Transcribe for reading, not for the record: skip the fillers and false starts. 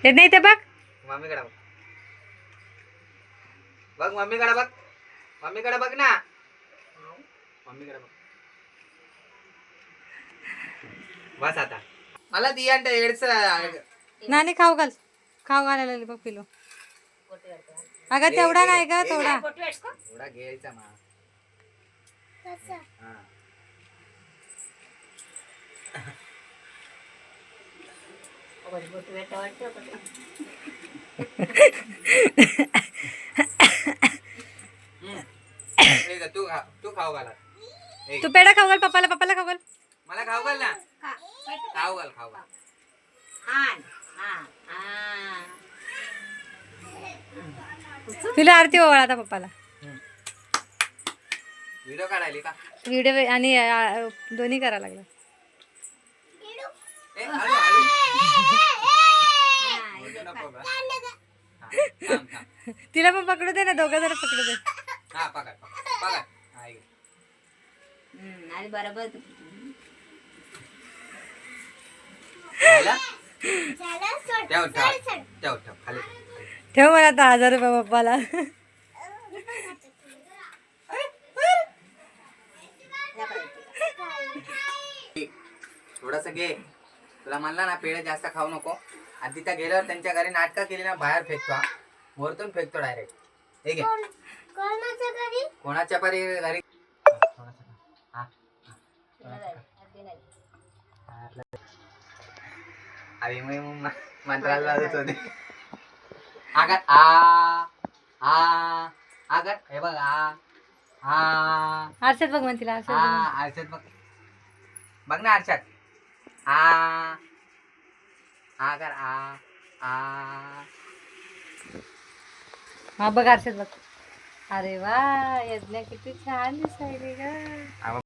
हे नाही ते बघ मम्मीकडे बघ. बघ मम्मीकडे बघ. मम्मीकडे बघ ना. मम्मीकडे बघ. बस आता मला दियांट एड्स. नानी खाऊ घाल. खाऊ घालायला लागली बघ पिलो. अगं तेवढा नाही ग थोडा. थोडा घ्यायचा मा. तू खाऊ घाला. तू पेढा खाऊ घाल पप्पाला. पप्पाला खाऊ घाल. मला खाऊ घाल ना. खाऊ घाल खाऊ घाल. तुला आरती ओवाळ आता पप्पाला. व्हिडिओ काढायली का? व्हिडिओ आणि दोन्ही करा लागला. तिला पण पकडू दे ना. दोघं जरा पकडू दे. हा पकड पकड पकड. आणि बरोबर ठेव ठेव ठेव ठेव खाली. ठेव मला आता 1000 रुपये पप्पाला. थोडस घे. तुला म्हणला ना पेढे जास्त खाऊ नको. आणि तिथं गेल्यावर त्यांच्या घरी नाटकं केली ना बाहेर फेकतो. वरतून फेकतो डायरेक्ट. हे घे. कोणाच्या परी घरी. अरे मग मंत्राला जात होते. आगर आगर हे बघ आरशात बघ म्हण तिला. आरशात बघ. बघ ना आरशात. आगर हा बघ आरशात बघ. अरे वा यज्ञा किती छान दिसायली ग.